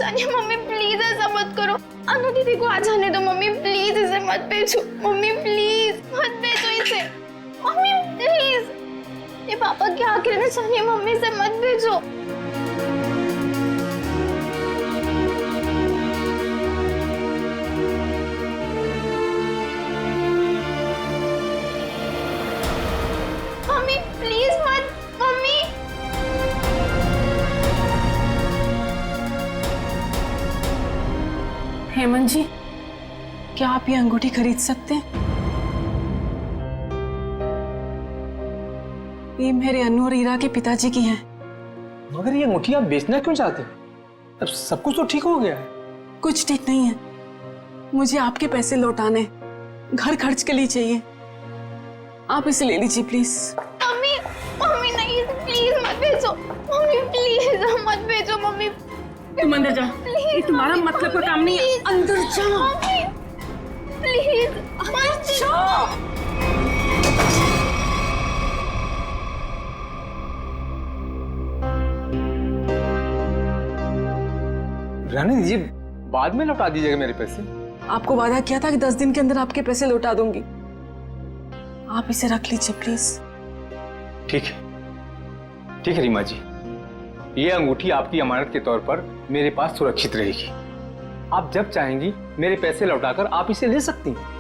Sania mummy please ऐसा मत करो, अनु दीदी को आ जाने दो मम्मी, प्लीज इसे मत भेजो मम्मी, प्लीज मत भेजो इसे मम्मी प्लीज। ये पापा क्या कहना चाहिए, मम्मी से मत भेजो। मम्मी प्लीज मत, मम्मी। हेमंत जी, क्या आप ये अंगूठी खरीद सकते हैं? ये मेरे अनु और ईरा के पिताजी की है। मगर ये अंगूठी आप बेचना क्यों चाहते हो? अब सब कुछ तो ठीक हो गया है। कुछ ठीक नहीं है, मुझे आपके पैसे लौटाने, घर खर्च के लिए चाहिए। आप इसे ले लीजिए प्लीज। मम्मी मम्मी नहीं, प्लीज मत भेजो मम्मी, प्लीज मत भेजो मम्मी। तुम अंदर जा, ये तुम्हारा मतलब का काम नहीं है। अंदर जा मम्मी प्लीज मत जाओ। रहने दीजिए, बाद में लौटा दीजिएगा मेरे पैसे। आपको वादा किया था कि 10 दिन के अंदर आपके पैसे लौटा दूंगी। आप इसे रख लीजिए प्लीज। ठीक है रीमा जी, ये अंगूठी आपकी अमानत के तौर पर मेरे पास सुरक्षित रहेगी। आप जब चाहेंगी मेरे पैसे लौटाकर आप इसे ले सकती हैं।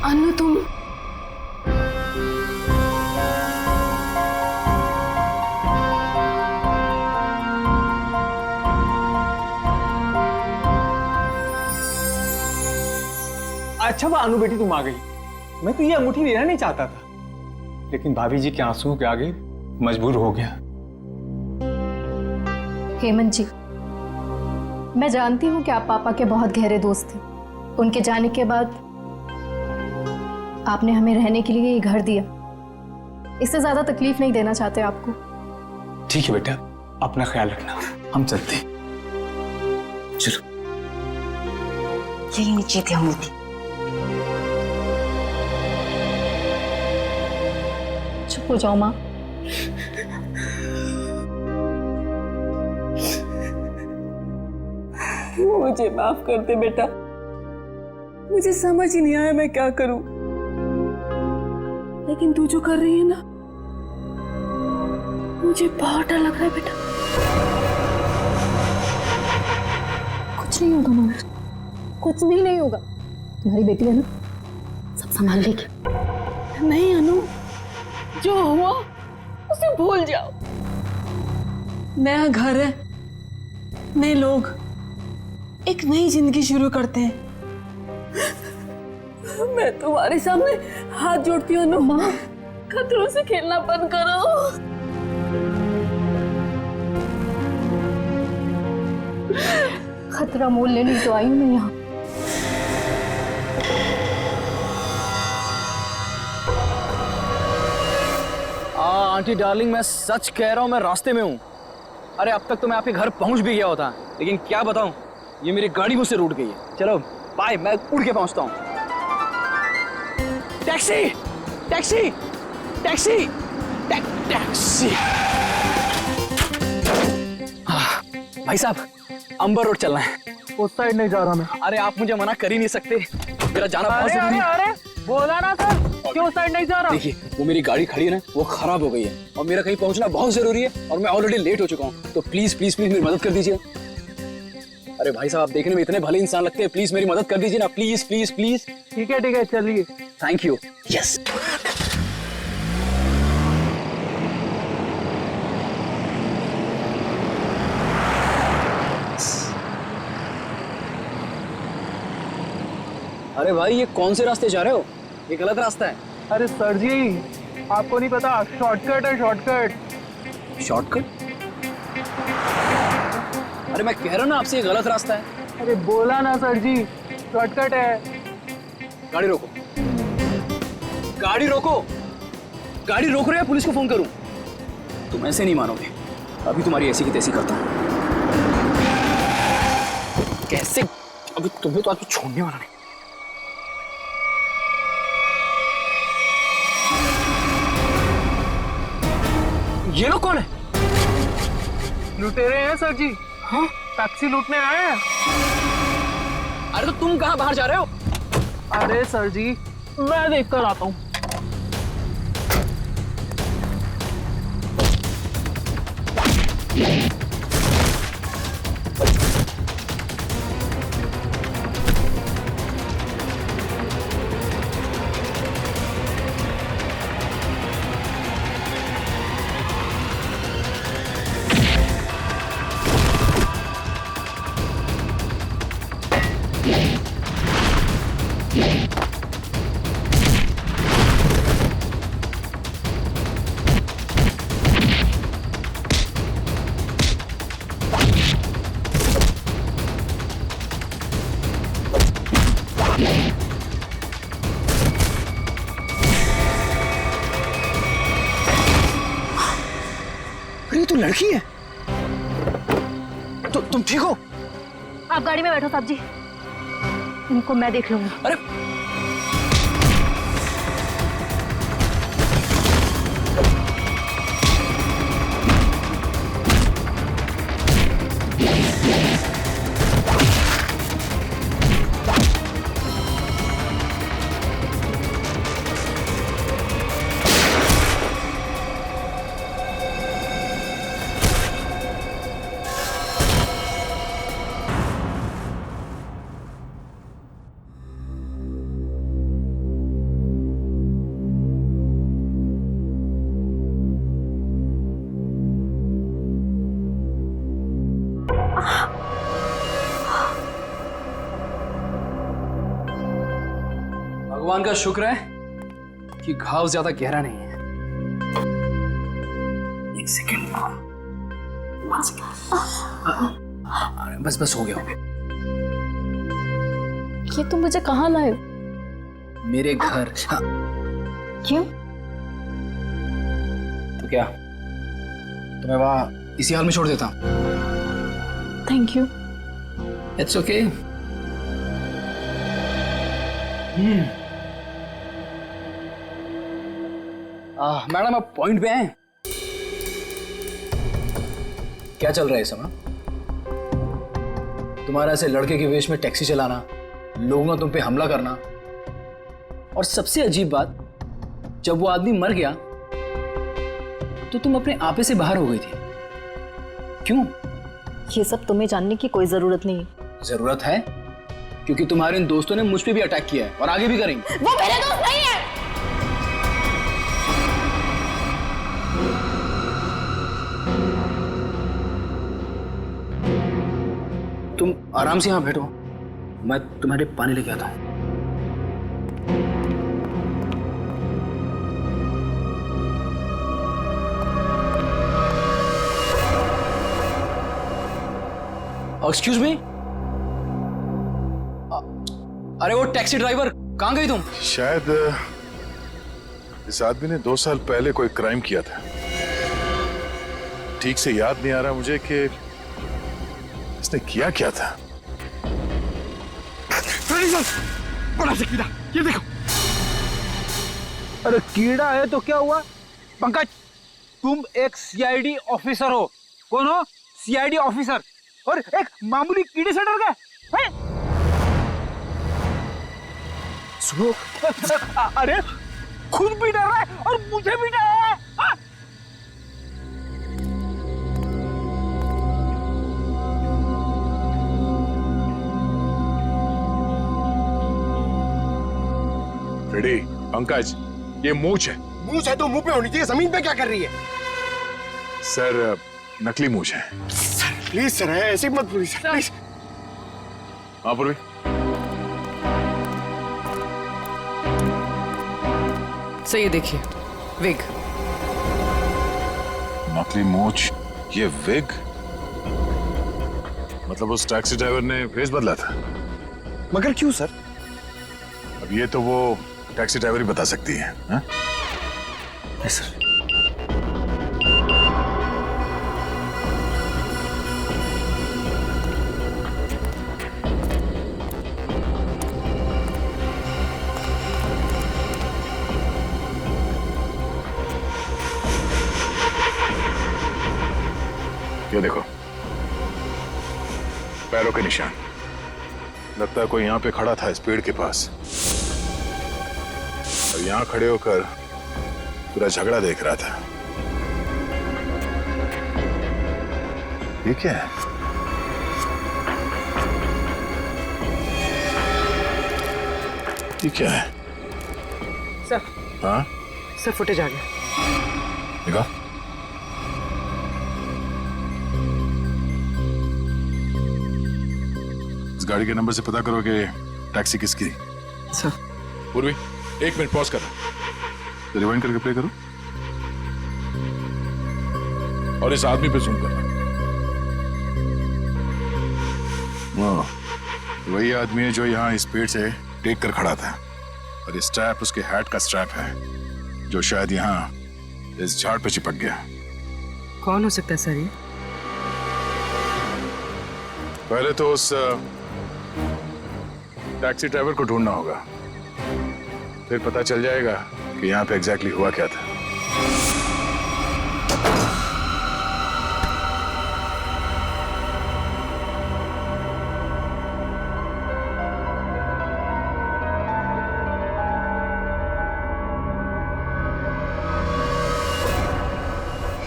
अनु तुम अच्छा वो अनु बेटी तुम आ गई। मैं तो ये अंगूठी लेना नहीं चाहता था, लेकिन भाभी जी के आंसुओं के आगे मजबूर हो गया। हेमंत जी, मैं जानती हूँ कि आप पापा के बहुत गहरे दोस्त थे। उनके जाने के बाद आपने हमें रहने के लिए ये घर दिया। इससे ज्यादा तकलीफ नहीं देना चाहते आपको। ठीक है बेटा, अपना ख्याल रखना, हम चलते हैं। चलो। यही नीचे थे हम। चुप हो जाओ माँ। मुझे माफ कर दे बेटा, मुझे समझ ही नहीं आया मैं क्या करूं। लेकिन तू जो कर रही है ना, मुझे बहुत डर लग रहा है बेटा। कुछ नहीं होगा मामा, कुछ भी नहीं होगा। तुम्हारी बेटी है ना, सब संभाल लेगी। नहीं अनु, जो हुआ उसे भूल जाओ। नया घर है, नए लोग, एक नई जिंदगी शुरू करते हैं। मैं तुम्हारे सामने हाथ जोड़ती हूँ अनु, माँ खतरों से खेलना बंद करो। खतरा मोल लेने तो आई हूँ मैं यहाँ। आंटी डार्लिंग, मैं सच कह रहा हूँ, मैं रास्ते में हूँ। अरे अब तक तो मैं आपके घर पहुँच भी गया होता, लेकिन क्या बताऊँ, ये मेरी गाड़ी मुझसे रूठ गई है। चलो बाय, मैं उड़ के पहुँचता हूँ। Taxi taxi taxi taxi. भाई साहब, अंबर रोड चलना है। उस साइड नहीं जा रहा मैं। अरे आप मुझे मना कर ही नहीं सकते, मेरा जाना बहुत जरूरी है। अरे बोला ना सर, क्यों साइड नहीं जा रहा? देखिए, वो मेरी गाड़ी खड़ी है ना, वो खराब हो गई है और मेरा कहीं पहुंचना बहुत जरूरी है और मैं ऑलरेडी लेट हो चुका हूँ। तो प्लीज प्लीज प्लीज मेरी मदद कर दीजिए। अरे भाई साहब, आप देखने में इतने भले इंसान लगते हैं, प्लीज मेरी मदद कर दीजिए ना, प्लीज प्लीज प्लीज। ठीक है चलिए। Thank you. यस। अरे भाई, ये कौन से रास्ते जा रहे हो? ये गलत रास्ता है। अरे सर जी, आपको नहीं पता, शॉर्टकट है शॉर्टकट। शॉर्टकट? अरे मैं कह रहा ना आपसे ये गलत रास्ता है। अरे बोला ना सर जी, शॉर्टकट है। गाड़ी रोको, गाड़ी रोको, गाड़ी रोक रहे हैं, पुलिस को फोन करूं? तुम ऐसे नहीं मानोगे, अभी तुम्हारी ऐसी की तैसी करता हूं। कैसे? अभी तुम्हें तो आज छोड़ने वाला नहीं। ये लोग कौन है? लुटेरे हैं सर जी। हाँ? टैक्सी लूटने आए हैं। अरे तो तुम कहाँ बाहर जा रहे हो? अरे सर जी, मैं देख कर आता हूँ। अरे ये तो लड़की है। तो तुम ठीक हो? आप गाड़ी में बैठो साहब जी, इनको मैं देख लूंगी। अरे भगवान का शुक्र है कि घाव ज्यादा गहरा नहीं है। एक सेकेंड, बस बस हो गया। ये तुम मुझे कहाँ लाए? मेरे घर। हाँ। क्यों? तो क्या तुम्हें वहां इसी हाल में छोड़ देता? Thank you. It's okay. Madam आप पॉइंट पे हैं? क्या चल रहा है इस समय? तुम्हारा ऐसे लड़के के वेश में टैक्सी चलाना, लोगों ने तुम पे हमला करना, और सबसे अजीब बात, जब वो आदमी मर गया तो तुम अपने आपे से बाहर हो गई थी। क्यों? ये सब तुम्हें जानने की कोई जरूरत नहीं है। जरूरत है, क्योंकि तुम्हारे इन दोस्तों ने मुझ पे भी अटैक किया है और आगे भी करेंगे। वो मेरे दोस्त नहीं है। तुम आराम से यहाँ बैठो, मैं तुम्हारे पानी लेके आता हूँ। एक्सक्यूज मी, अरे वो टैक्सी ड्राइवर, कहाँ गई तुम? शायद इस आदमी ने 2 साल पहले कोई क्राइम किया था। ठीक से याद नहीं आ रहा मुझे कि इसने किया क्या था। बड़ा सा कीड़ा, ये देखो। अरे कीड़ा है तो क्या हुआ? पंकज, तुम एक सीआईडी ऑफिसर हो। कौन हो? सीआईडी ऑफिसर, और एक मामूली कीड़े से डर गए? सुनो, अरे खुद भी डर रहा है और मुझे भी डर रहा है। हाँ? रेडी पंकज, ये मूंछ है। मूंछ है तो मुंह पे होनी चाहिए, जमीन पे क्या कर रही है? सर नकली मूंछ है। सर प्लीज सर, ऐसे मत बोलिए सर, प्लीज। हाँ पूर्वी, सर ये देखिए, विग। नकली मूंछ, ये विग। मतलब उस टैक्सी ड्राइवर ने फेस बदला था? मगर क्यों सर? अब ये तो वो टैक्सी ड्राइवर ही बता सकती है, हाँ? Yes sir. ये देखो, पैरों के निशान। लगता है कोई यहाँ पे खड़ा था इस पेड़ के पास और यहाँ खड़े होकर पूरा झगड़ा देख रहा था। ये क्या है? ये क्या है? सर, हाँ, सर फुटेज आ गया। देखा? इस गाड़ी के नंबर से पता करो कि टैक्सी किसकी। सर। पूर्वी, 1 मिनट पॉज करना, तो रिवाइंड करके प्ले करो और इस आदमी पे जूम करना। हाँ, वही आदमी है जो यहाँ इस पेड़ से टेक कर खड़ा था और इस स्ट्रैप उसके हैट का स्ट्रैप है जो शायद यहाँ इस झाड़ पे चिपक गया। कौन हो सकता है सर ये? पहले तो उस टैक्सी ड्राइवर को ढूंढना होगा, फिर पता चल जाएगा कि यहाँ पे एग्जैक्टली हुआ क्या था।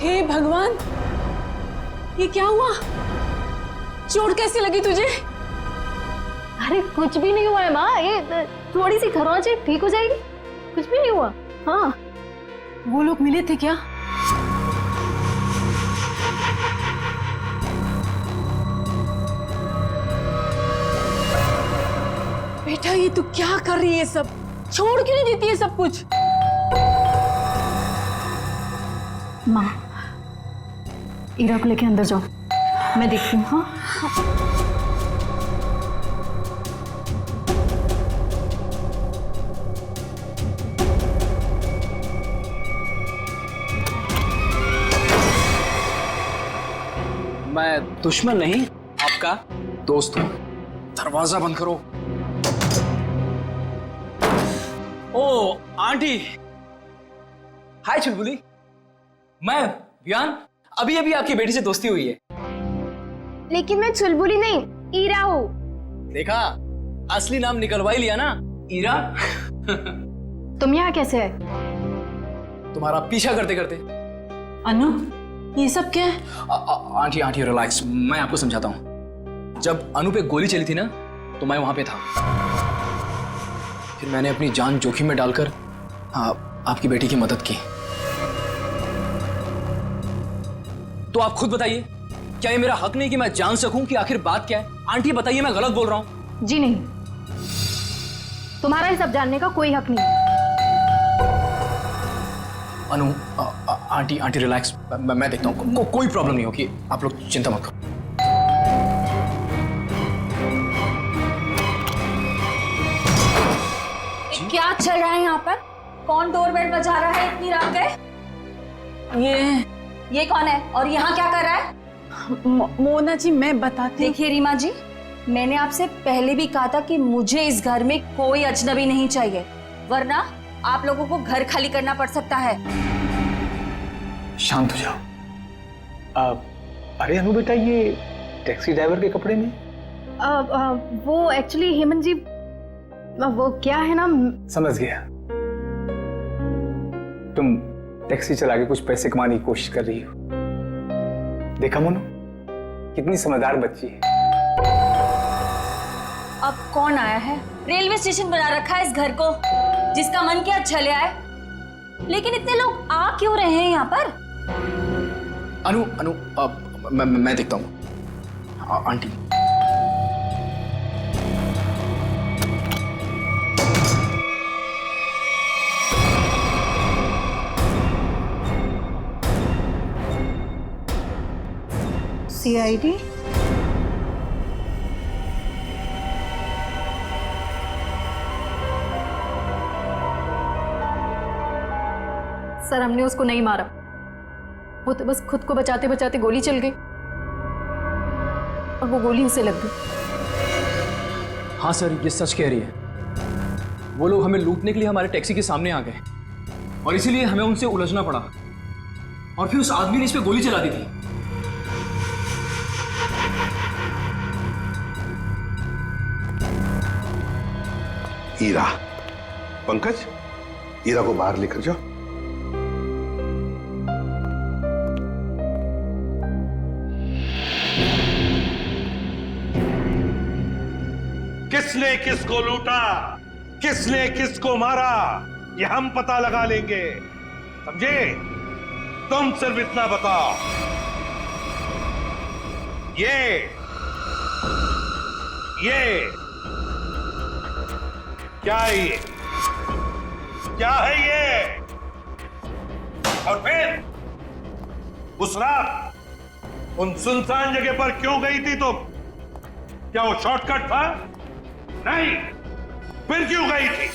हे भगवान, ये क्या हुआ? चोट कैसे लगी तुझे? अरे कुछ भी नहीं हुआ है माँ, ये थोड़ी सी खरोंच है, ठीक हो जाएगी। कुछ भी नहीं हुआ। हाँ, वो लोग मिले थे क्या? बेटा ये तू क्या कर रही है? सब छोड़ क्यों नहीं देती है सब कुछ? माँ, ईरा को लेके अंदर जाओ, मैं देखती हूँ। हाँ, मैं दुश्मन नहीं, आपका दोस्त हूं। दरवाजा बंद करो। ओ आंटी, हाय चुलबुली। मैं वियान, अभी अभी आपकी बेटी से दोस्ती हुई है। लेकिन मैं चुलबुली नहीं, ईरा हूँ। देखा, असली नाम निकलवा ही लिया ना, ईरा। तुम यहाँ कैसे आए? तुम्हारा पीछा करते करते। अनु, ये सब क्या है? आंटी आंटी रिलैक्स, मैं आपको समझाता हूँ। जब अनु पे गोली चली थी ना, तो मैं वहां पे था। फिर मैंने अपनी जान जोखिम में डालकर आपकी बेटी की मदद की। तो आप खुद बताइए, क्या ये मेरा हक नहीं कि मैं जान सकूं कि आखिर बात क्या है? आंटी बताइए, मैं गलत बोल रहा हूं? जी नहीं, तुम्हारा ये सब जानने का कोई हक नहीं। अनु, आंटी आंटी रिलैक्स, मैं देखता हूँ। कोई प्रॉब्लम नहीं होगी, आप लोग चिंता मत करो। क्या चल रहा है यहाँ पर? कौन डोरबेल बजा रहा है इतनी रात गए? ये कौन है और यहाँ क्या कर रहा है? मोना जी, मैं बताती हूँ। देखिए रीमा जी, मैंने आपसे पहले भी कहा था कि मुझे इस घर में कोई अजनबी नहीं चाहिए, वरना आप लोगों को घर खाली करना पड़ सकता है। शांत हो जाओ। अरे अनु बेटा, ये टैक्सी ड्राइवर के कपड़े में? वो एक्चुअली हेमंत जी, वो क्या है ना। समझ गया, तुम टैक्सी चला के कुछ पैसे कमाने की कोशिश कर रही हो। देखा मोनू, कितनी समझदार बच्ची है। अब कौन आया है? रेलवे स्टेशन बना रखा है इस घर को, जिसका मन किया चले आए। लेकिन इतने लोग आ क्यों रहे हैं यहाँ पर? अनु अनु, मैं देखता हूँ। Aunty, CID? सर हमने उसको नहीं मारा, वो तो बस खुद को बचाते बचाते गोली चल गई और वो गोली उसे लग गई। हाँ सर, ये सच कह रही है। वो लोग हमें लूटने के लिए हमारे टैक्सी के सामने आ गए और इसीलिए हमें उनसे उलझना पड़ा और फिर उस आदमी ने इस पे गोली चला दी थी। हीरा, पंकज, हीरा को बाहर लेकर जाओ। किसने किसको लूटा, किसने किसको मारा, ये हम पता लगा लेंगे, समझे? तुम सिर्फ इतना बताओ, ये क्या है? ये क्या है ये? और फिर उस रात उन सुनसान जगह पर क्यों गई थी तुम? क्या वो शॉर्टकट था? नहीं, फिर क्यों गई थी?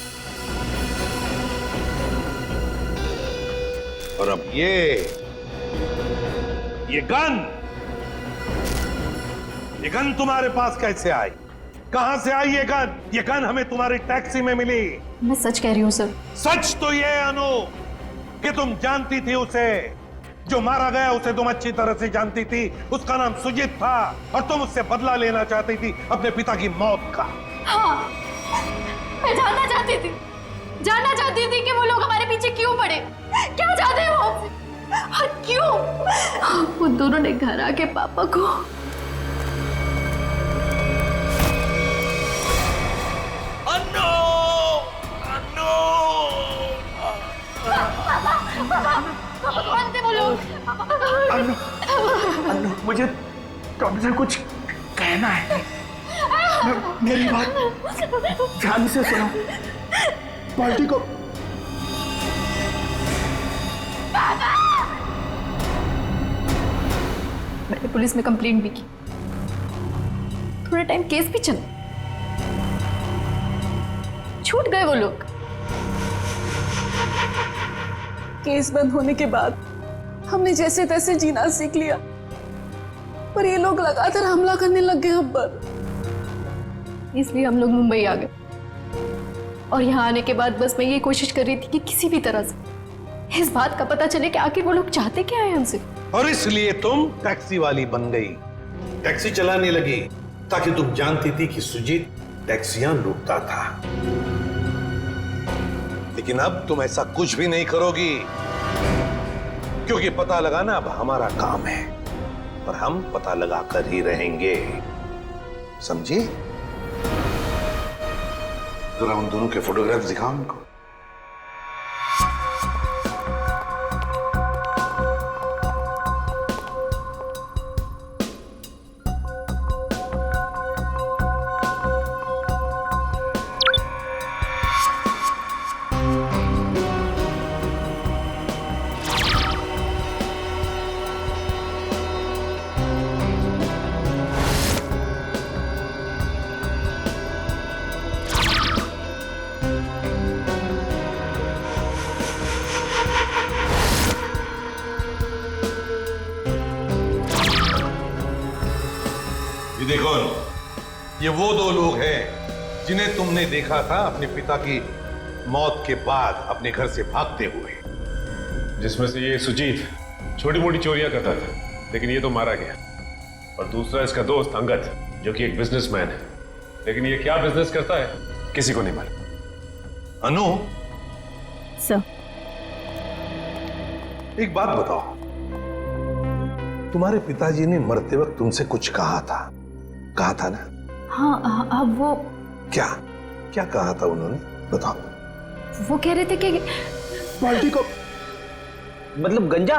और अब ये गन तुम्हारे पास कैसे आई? कहां से आई ये गन? ये गन हमें तुम्हारी टैक्सी में मिली। मैं सच कह रही हूँ सर। सच तो ये है अनु कि तुम जानती थी उसे, जो मारा गया उसे तुम अच्छी तरह से जानती थी। उसका नाम सुजीत था और तुम उससे बदला लेना चाहती थी अपने पिता की मौत का। हाँ, मैं जानना चाहती थी कि वो लोग हमारे पीछे क्यों पड़े, क्या चाहते हैं वो हमसे और क्यों। वो दोनों ने घर आके पापा को कौन थे वो लोग? अन्नू, मुझे तुमसे कुछ कहना है। मेरी बात ध्यान से सुनो। पार्टी को मैंने पुलिस में कंप्लेंट भी की, थोड़ा टाइम केस भी चला, छूट गए वो लोग। केस बंद होने के बाद हमने जैसे तैसे जीना सीख लिया, पर ये लोग लगातार हमला करने लग गए हम पर। इसलिए हम लोग मुंबई आ गए और यहाँ आने के बाद बस मैं ये कोशिश कर रही थी कि किसी भी तरह से इस बात का पता चले कि आखिर वो लोग चाहते क्या है हमसे। और इसलिए तुम टैक्सी वाली बन गई, टैक्सी चलाने लगी, ताकि तुम जानती थी कि सुजीत टैक्सियां लूटता था। लेकिन अब तुम ऐसा कुछ भी नहीं करोगी, क्योंकि पता लगाना अब हमारा काम है और हम पता लगा कर ही रहेंगे, समझी? जरा उन दोनों के फोटोग्राफ्स दिखाओ उनको। देखो, ये वो दो लोग हैं जिन्हें तुमने देखा था अपने पिता की मौत के बाद अपने घर से भागते हुए। जिसमें से ये सुजीत छोटी मोटी चोरियां करता था, लेकिन ये तो मारा गया। और दूसरा इसका दोस्त अंगद, जो कि एक बिजनेसमैन है, लेकिन ये क्या बिजनेस करता है किसी को नहीं मालूम। अनु, सर एक बात बताओ, तुम्हारे पिताजी ने मरते वक्त तुमसे कुछ कहा था ना? हाँ, अब वो क्या क्या कहा था उन्होंने, बताओ। वो कह रहे थे कि पार्टी को मतलब गंजा।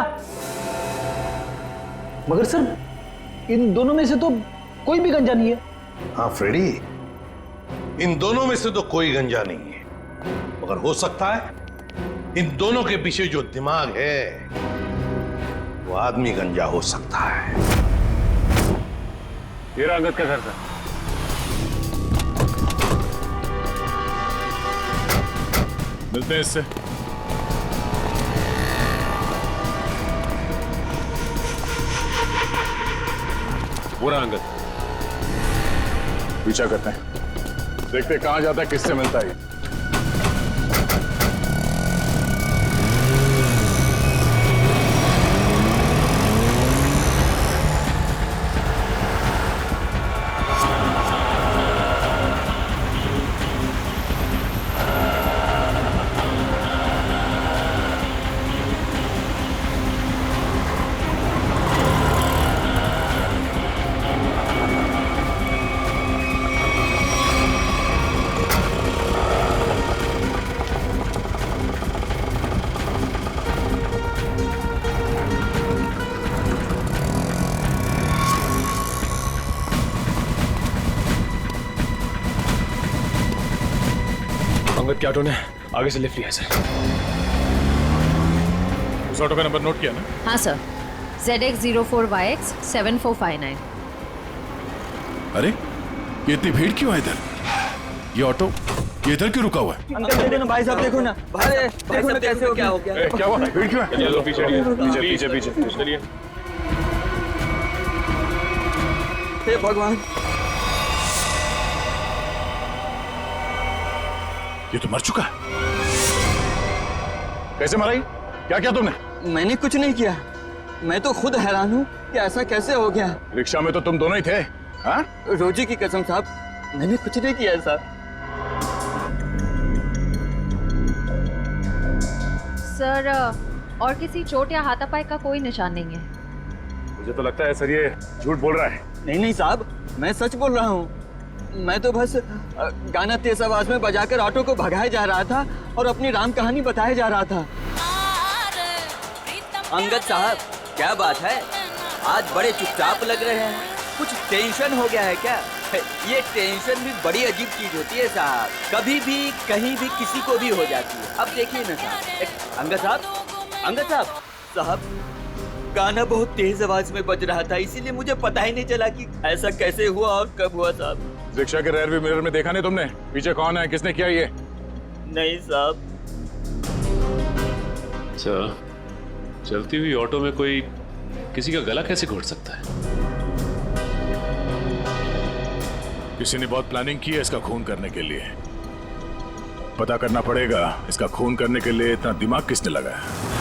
मगर सर, इन दोनों में से तो कोई भी गंजा नहीं है। हाँ फ्रेडी, इन दोनों में से तो कोई गंजा नहीं है, मगर हो सकता है इन दोनों के पीछे जो दिमाग है वो आदमी गंजा हो सकता है। तेरा अंगद का घर था। मिलते हैं इससे। वो रहा अंगद। पीछा करते हैं, देखते हैं कहां जाता है, किससे मिलता है। अंगद के ऑटो ने आगे से लिफ्ट लिया सर। उस ऑटो का नंबर नोट किया ना? हाँ सर, ZX04YX 7459। अरे ये इतनी भीड़ क्यों है इधर? ये ऑटो ये इधर क्यों रुका हुआ है? अंकल देखो ना भाई साहब, देखो ना भाई साहब कैसे हो, क्या हो गया? क्या हुआ? भीड़ क्यों है? चलो पीछे पीछे पीछे पीछे चलिए। हे भगवान, ये तो मर चुका है। कैसे मरा ये? क्या किया तुमने? मैंने कुछ नहीं किया। मैं तो खुद हैरान हूँ कि ऐसा कैसे हो गया। रिक्शा में तो तुम दोनों ही थे। हाँ? रोजी की कसम साहब, मैंने कुछ नहीं किया है साहब। सर और किसी चोट या हाथापाई का कोई निशान नहीं है। मुझे तो लगता है सर ये झूठ बोल रहा है। नहीं साहब, मैं सच बोल रहा हूँ। मैं तो बस गाना तेज आवाज में बजाकर ऑटो को भगाया जा रहा था और अपनी राम कहानी बताया जा रहा था। अंगद साहब, क्या बात है, आज बड़े चुपचाप लग रहे हैं। कुछ टेंशन हो गया है क्या? ये टेंशन भी बड़ी अजीब चीज होती है साहब, कभी भी कहीं भी किसी को भी हो जाती है। अब देखिए ना साहब, अंगद साहब, गाना बहुत तेज आवाज में बज रहा था, इसीलिए मुझे पता ही नहीं चला कि ऐसा कैसे हुआ और कब हुआ साहब। रिक्शा के रेयर व्यू मिरर में देखा नहीं तुमने? पीछे कौन है, किसने किया ये? नहीं साहब। अच्छा, चलती हुई ऑटो में कोई किसी का गला कैसे घोट सकता है? किसी ने बहुत प्लानिंग की है इसका खून करने के लिए। पता करना पड़ेगा इसका खून करने के लिए इतना दिमाग किसने लगाया।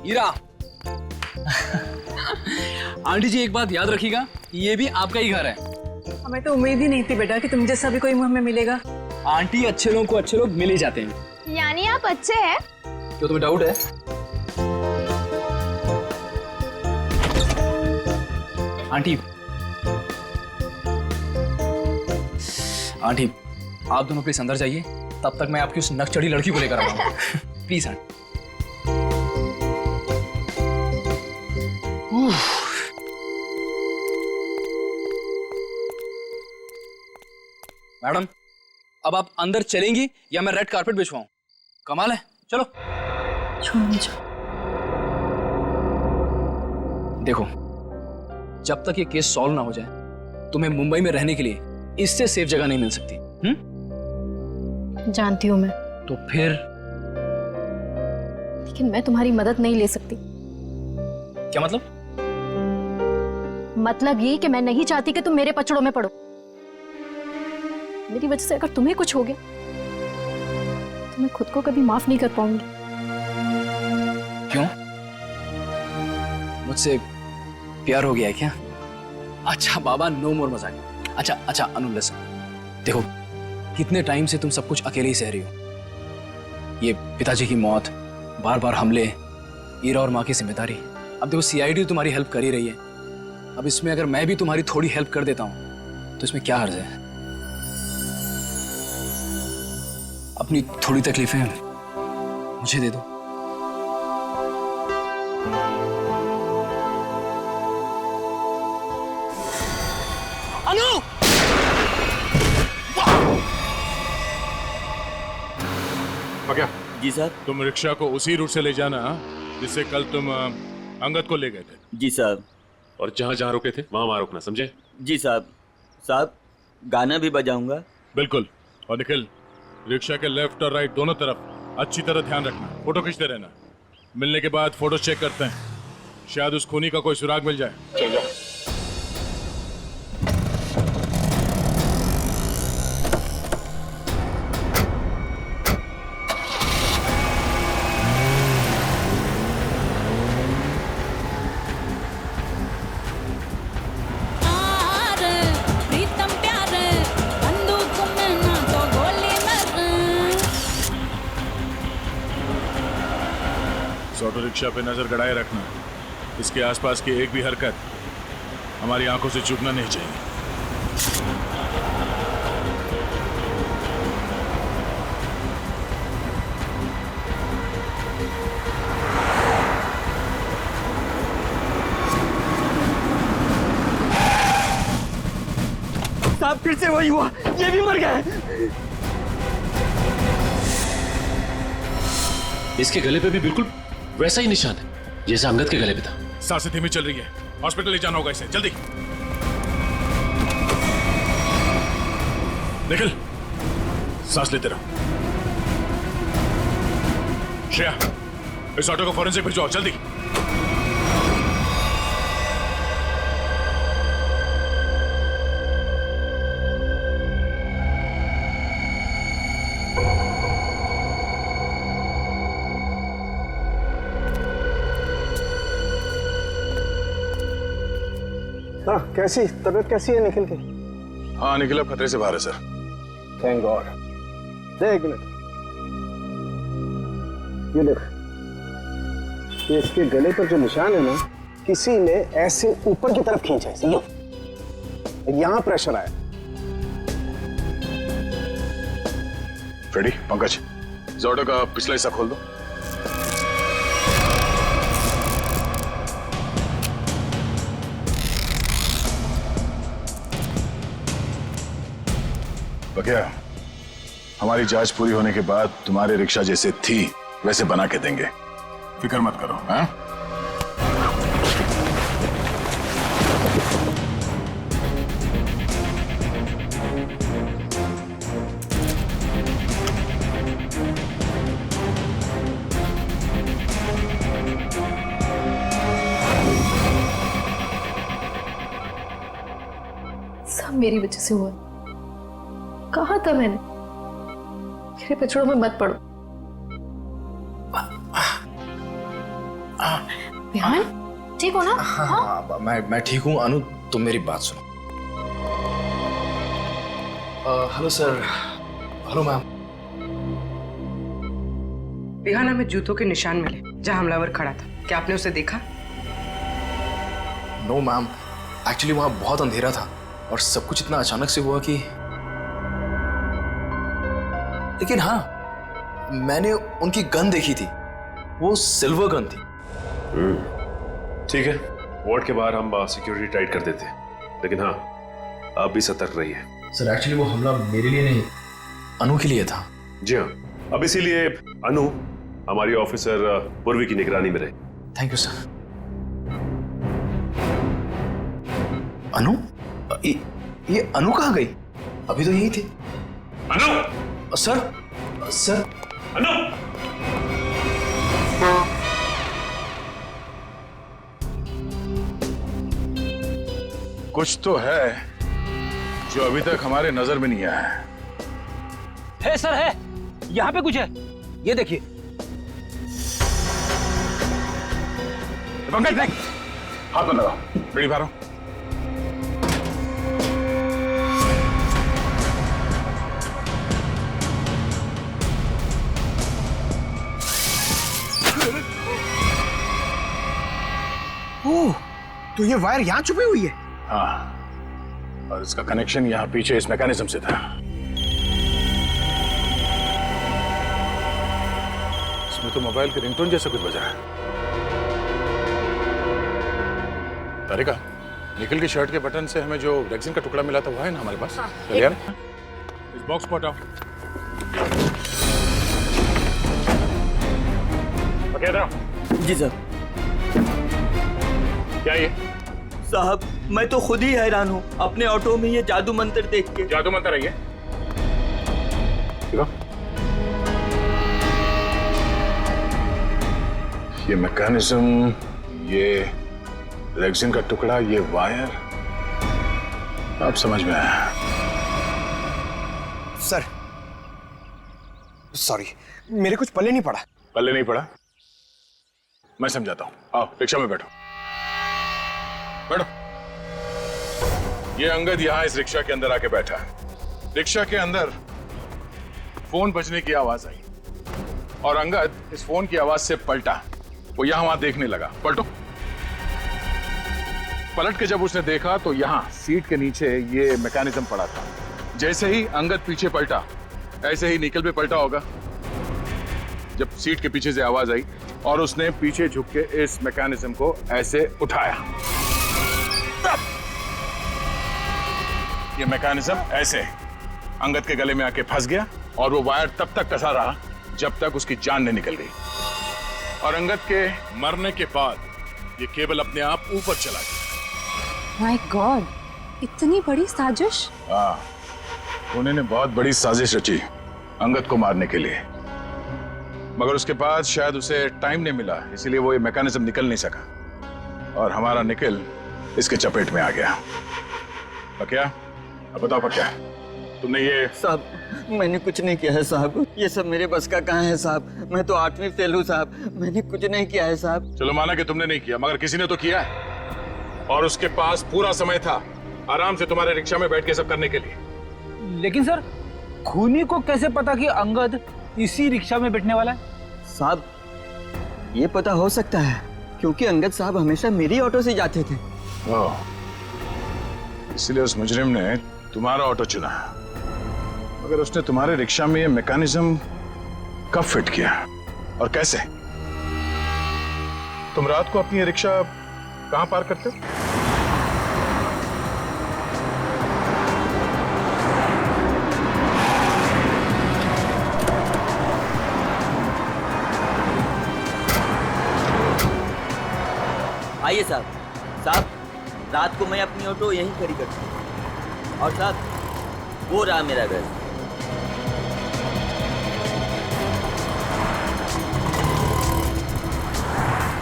हीरा आंटी जी एक बात याद रखिएगा, ये भी आपका ही घर है। हमें तो उम्मीद ही नहीं थी बेटा कि तुम जैसा भी कोई हमें मिलेगा। आंटी, अच्छे लोगों को अच्छे लोग मिल ही जाते हैं। यानी आप अच्छे हैं? क्यों, तुम्हें डाउट है? आंटी आप दोनों प्लीज अंदर जाइए, तब तक मैं आपकी उस नकचढ़ी लड़की को लेकर आऊंगा। Please aunty. मैडम, अब आप अंदर चलेंगी या मैं रेड कारपेट बिछवाऊं? कमाल है, चलो। देखो, जब तक ये केस सॉल्व ना हो जाए तुम्हें मुंबई में रहने के लिए इससे सेफ जगह नहीं मिल सकती। जानती हूँ मैं, तो फिर? लेकिन मैं तुम्हारी मदद नहीं ले सकती। क्या मतलब? मतलब ये कि मैं नहीं चाहती कि तुम मेरे पचड़ों में पड़ो। मेरी वजह से अगर तुम्हें कुछ हो गया तो मैं खुद को कभी माफ नहीं कर पाऊंगी। क्यों? मुझसे प्यार हो गया है क्या? अच्छा बाबा, नो मोर मजाक। अच्छा अनु लिसन, देखो कितने टाइम से तुम सब कुछ अकेले ही सह रही हो। ये पिताजी की मौत, बार बार हमले, ईरा और माँ की जिम्मेदारी। अब देखो सीआईडी तुम्हारी हेल्प कर ही रही है, अब इसमें अगर मैं भी तुम्हारी थोड़ी हेल्प कर देता हूं तो इसमें क्या हर्ज है? अपनी थोड़ी तकलीफें मुझे दे दो। अनु! क्या? जी सर। तुम रिक्शा को उसी रूट से ले जाना जिससे कल तुम अंगद को ले गए थे। जी साहब। और जहां जहां रुके थे वहां वहां रुकना, समझे? जी साहब। साहब गाना भी बजाऊंगा। बिल्कुल। और निखिल, रिक्शा के लेफ्ट और राइट दोनों तरफ अच्छी तरह ध्यान रखना, फोटो खींचते रहना। मिलने के बाद फोटो चेक करते हैं, शायद उस खूनी का कोई सुराग मिल जाए। चल जाओ। ऑटो रिक्शा पे नजर गड़ाए रखना, इसके आसपास की एक भी हरकत हमारी आंखों से चूकना नहीं चाहिए। साहब फिर से वही हुआ, ये भी मर गए। इसके गले पे भी बिल्कुल वैसा ही निशान है जैसा अंगद के गले पे था। सांसें धीमी चल रही है, हॉस्पिटल ले जाना होगा इसे, जल्दी। निखिल, सांस लेते रहो। श्रेया, इस ऑटो को फॉरेंसिक भिजवाओ, जल्दी। हाँ, कैसी तबीयत कैसी है निखिल की? हाँ, निखिल अब खतरे से बाहर है सर। Thank God. दे एक मिनट, ये देख, ये इसके गले पर जो निशान है ना, किसी ने ऐसे ऊपर की तरफ खींचा है, यहां प्रेशर आया। फ्रेडी, पंकज, इस ऑटो का पिछला हिस्सा खोल दो। बकिया, हमारी जांच पूरी होने के बाद तुम्हारे रिक्शा जैसे थी वैसे बना के देंगे, फिक्र मत करो। हाँ? सब मेरी वजह से हुआ। कहा था मैंने, मेरे पचड़ों में मत पड़ो। बिहान ठीक हो ना? हाँ, मैं ठीक हूँ। अनु, तुम मेरी बात सुनो। Hello sir. Hello ma'am. बिहान हमें जूतों के निशान मिले जहां हमलावर खड़ा था, क्या आपने उसे देखा? नो मैम, एक्चुअली वहां बहुत अंधेरा था और सब कुछ इतना अचानक से हुआ कि, लेकिन हाँ, मैंने उनकी गन देखी थी, वो सिल्वर गन थी। ठीक है, वार्ड के बाहर हम सिक्योरिटी टाइट कर देते हैं, लेकिन हाँ, आप भी सतर्क रहिए। सर एक्चुअली वो हमला मेरे लिए नहीं, अनु के लिए था। जी हाँ, अब इसीलिए अनु हमारी ऑफिसर पूर्वी की निगरानी में रहे। Thank you sir. अनु, ये अनु कहाँ गई? अभी तो यही थी। अनु! सर। अनु! कुछ तो है जो अभी तक हमारे नजर में नहीं आया है। सर है, यहाँ पे कुछ है, ये देखिए। पंकज देख, हाथ में लगाओ, बीड़ी मारो। तो ये वायर यहाँ छुपी हुई है? हाँ, और इसका कनेक्शन यहाँ पीछे इस मैकेनिज्म से था। इसमें तो मोबाइल के रिंगटोन जैसा कुछ बजा है। तारिका, निखिल की शर्ट के बटन से हमें जो रेक्सिन का टुकड़ा मिला था वो है ना हमारे पास? चलिए यार, इस बॉक्स को हटाओ। जी सर। क्या ये? साहब मैं तो खुद ही हैरान हूँ अपने ऑटो में ये जादू मंत्र देख के। जादू मंत्र है ये? देखो। ये मैकेनिज्म, ये रेक्सिन का टुकड़ा, ये वायर, अब समझ में आया। सर सॉरी, मेरे कुछ पल्ले नहीं पड़ा। पल्ले नहीं पड़ा? मैं समझाता हूं, आओ रिक्शा में बैठो। बैठो। ये अंगद यहां इस रिक्शा के अंदर आके बैठा है। रिक्शा के अंदर फोन बजने की आवाज आई और अंगद इस फोन की आवाज से पलटा। वो यहां वहां देखने लगा। पलटो। पलट के जब उसने देखा तो यहां सीट के नीचे ये मैकेनिज्म पड़ा था। जैसे ही अंगद पीछे पलटा, ऐसे ही निकल पे पलटा होगा जब सीट के पीछे से आवाज आई और उसने पीछे झुक के इस मैकेनिज्म को ऐसे उठाया। तब ये मैकेनिज्म ऐसे अंगद के गले में आके फंस गया और वो वायर तब तक कसा रहा जब तक उसकी जान नहीं निकल गई। और अंगद के मरने के बाद ये केबल अपने आप ऊपर चला गया। माय गॉड, इतनी बड़ी साजिश। हाँ, उन्होंने बहुत बड़ी साजिश रची अंगद को मारने के लिए, मगर उसके बाद शायद उसे टाइम नहीं मिला, इसीलिए वो ये मैकेनिज्म निकल नहीं सका और हमारा निकल इसके चपेट में आ गया। पक्या, अब बताओ पक्या, तुमने ये? साहब मैंने कुछ नहीं किया है साहब, ये सब मेरे बस का कहाँ है साहब, मैं तो 8वीं फेल हूँ साहब, मैंने कुछ नहीं किया है साहब। चलो माना कि तुमने नहीं किया, मगर किसी ने तो किया है और उसके पास पूरा समय था आराम से तुम्हारे रिक्शा में बैठ के सब करने के लिए। लेकिन सर, खूनी को कैसे पता कि अंगद इसी रिक्शा में बैठने वाला है? साहब ये पता हो सकता है क्योंकि अंगद साहब हमेशा मेरी ऑटो से जाते थे। ओह, इसलिए उस मुजरिम ने तुम्हारा ऑटो चुना। मगर उसने तुम्हारे रिक्शा में ये मैकेनिज्म कब फिट किया और कैसे? तुम रात को अपनी रिक्शा कहां पार्क करते हो? आइए साहब, साहब रात को मैं अपनी ऑटो यहीं खड़ी करता हूँ और साहब वो रहा मेरा घर।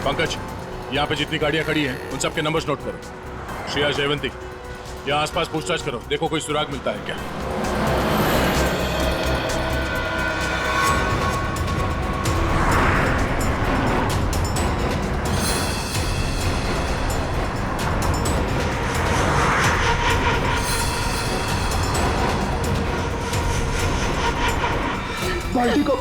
पंकज, यहाँ पे जितनी गाड़ियां खड़ी हैं उन सबके नंबर्स नोट करो। श्रेया, जयवंती, यहाँ आसपास पूछताछ करो, देखो कोई सुराग मिलता है क्या। बाल्टी को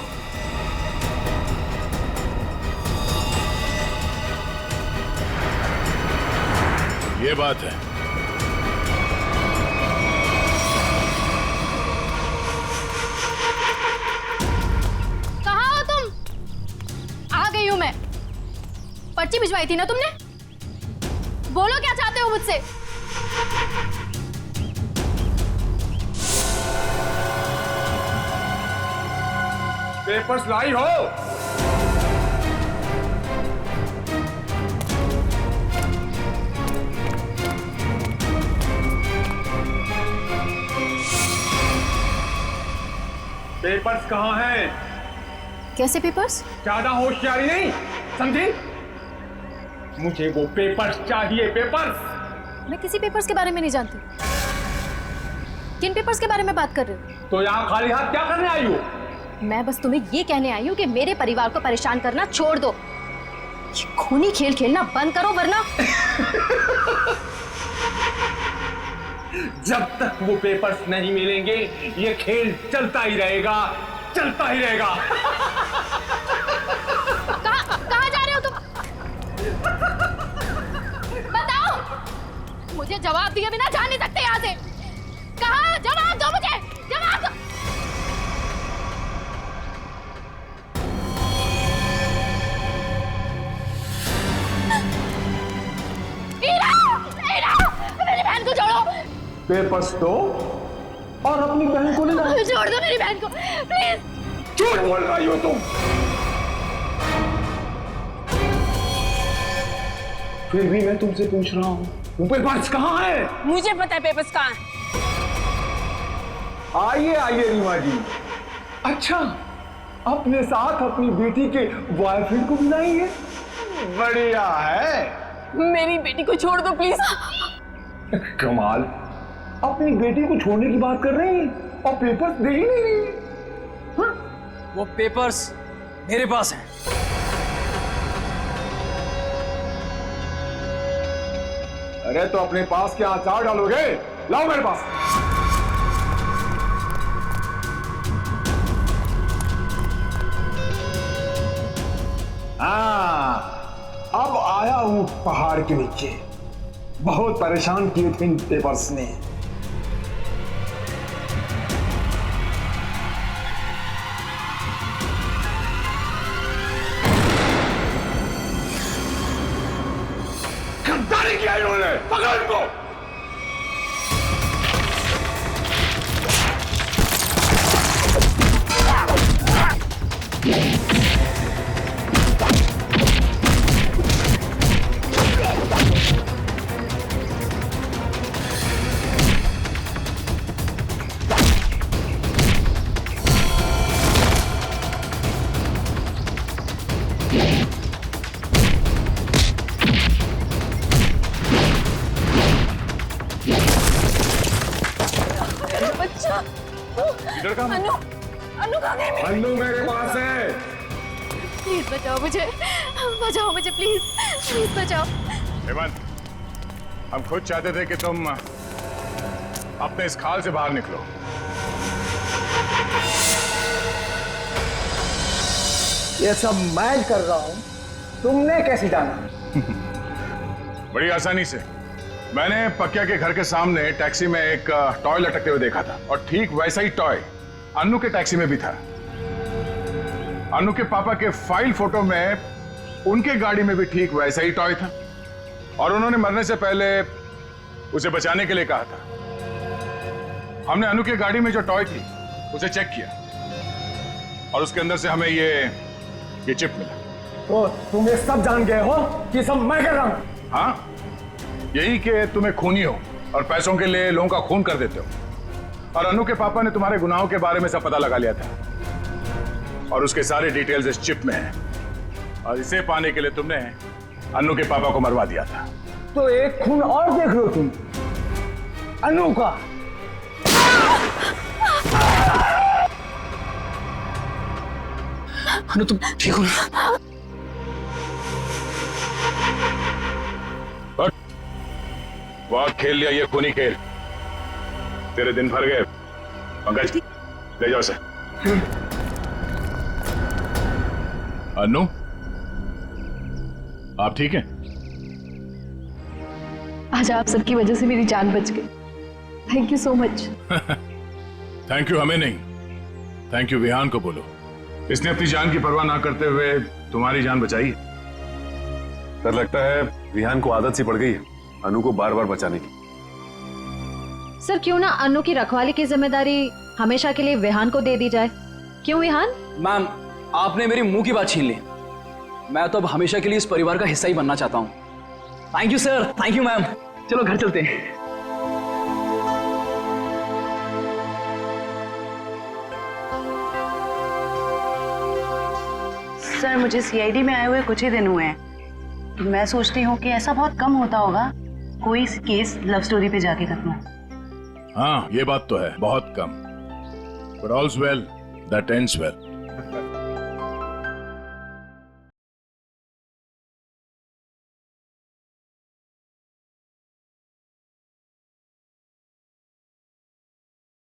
ये बात है। कहाँ हो तुम? आ गई हूं मैं। पर्ची भिजवाई थी ना तुमने? बोलो क्या चाहते हो मुझसे? पेपर्स लाई हो? पेपर्स कहाँ हैं? कैसे पेपर्स? ज्यादा होशियारी नहीं, समझी? मुझे वो पेपर्स चाहिए, पेपर्स। मैं किसी पेपर्स के बारे में नहीं जानती। किन पेपर्स के बारे में बात कर रहे हो? तो यहाँ खाली हाथ क्या करने आई हो? मैं बस तुम्हें ये कहने आई हूँ कि मेरे परिवार को परेशान करना छोड़ दो। ये खूनी खेल खेलना बंद करो वरना जब तक वो पेपर्स नहीं मिलेंगे ये खेल चलता ही रहेगा, चलता ही रहेगा। कहाँ जा रहे हो तुम? बताओ, मुझे जवाब दिए बिना जा नहीं सकते यहाँ से। कहाँ? जवाब दो मुझे, जवाब दो। मेरी बहन को छोड़ो। पेपर्स दो और अपनी बहन को ले जाओ। छोड़ दो मेरी बहन को, प्लीज। झूठ बोल रही हो तुम। फिर भी मैं तुमसे पूछ रहा हूँ, तुम पेपर्स कहाँ है? मुझे पता है पेपर्स कहाँ है। आइए आइए रीमा जी। अच्छा, अपने साथ अपनी बेटी के बॉयफ्रेंड को बुलाएंगे? बढ़िया है। मेरी बेटी को छोड़ दो प्लीज। कमाल, अपनी बेटी को छोड़ने की बात कर रही हैं और पेपर्स दे ही नहीं रही। वो पेपर्स मेरे पास हैं। अरे तो अपने पास क्या अचार डालोगे? लाओ मेरे पास। हाँ, अब आया हूं पहाड़ के नीचे। बहुत परेशान किए थे इन पेपर्स ने। गद्दारी किया इन्होंने, पकड़ो इनको। अनु, अनु कहाँ गई? अन्नू मेरे पास है। प्लीज बचाओ मुझे, बचाओ मुझे प्लीज, प्लीज बचाओ। हेमंत, हम खुद चाहते थे कि तुम अपने इस खाल से बाहर निकलो। ये सब मैं कर रहा हूं, तुमने कैसे जाना? बड़ी आसानी से। मैंने पक्या के घर के सामने टैक्सी में एक टॉय लटकते हुए देखा था और ठीक वैसा ही टॉय अन्नू के टैक्सी में भी था। अन्नू के पापा के फाइल फोटो में उनके गाड़ी में भी ठीक वैसा ही टॉय था और उन्होंने मरने से पहले उसे बचाने के लिए कहा था। हमने अन्नू की गाड़ी में जो टॉय थी उसे चेक किया और उसके अंदर से हमें ये चिप मिला। तो तुम ये सब जान गए हो कि सब मैं कर रहा हूं? हाँ, यही कि तुम्हें खूनी हो और पैसों के लिए लोगों का खून कर देते हो। और अनु के पापा ने तुम्हारे गुनाहों के बारे में सब पता लगा लिया था और उसके सारे डिटेल्स इस चिप में हैं और इसे पाने के लिए तुमने अनु के पापा को मरवा दिया था। तो एक खून और देख लो तुम, अनु का। अनु तुम ठीक हो ना? बहुत खेल लिया ये खूनी खेल, तेरे दिन भर गए। पंकज, ले जाओ इसे। अनु, आप ठीक हैं? आज आप सबकी वजह से मेरी जान बच गई। Thank you so much. Thank you हमें नहीं, थैंक यू विहान को बोलो। इसने अपनी जान की परवाह ना करते हुए तुम्हारी जान बचाई। सर, लगता है विहान को आदत सी पड़ गई है अनु को बार बार बचाने की। सर, क्यों ना अनु की रखवाली की जिम्मेदारी हमेशा के लिए विहान को दे दी जाए? क्यों विहान? मैम, आपने मेरी मुंह की बात छीन ली। मैं तो अब हमेशा के लिए इस परिवार का हिस्सा ही बनना चाहता हूँ। Thank you sir, thank you ma'am. चलो घर चलते हैं। सर, मुझे सीआईडी में आए हुए कुछ ही दिन हुए हैं। मैं सोचती हूँ कि ऐसा बहुत कम होता होगा कोई केस लव स्टोरी पे जाके खत्म हो। हाँ, ये बात तो है, बहुत कम। But all's well that ends well.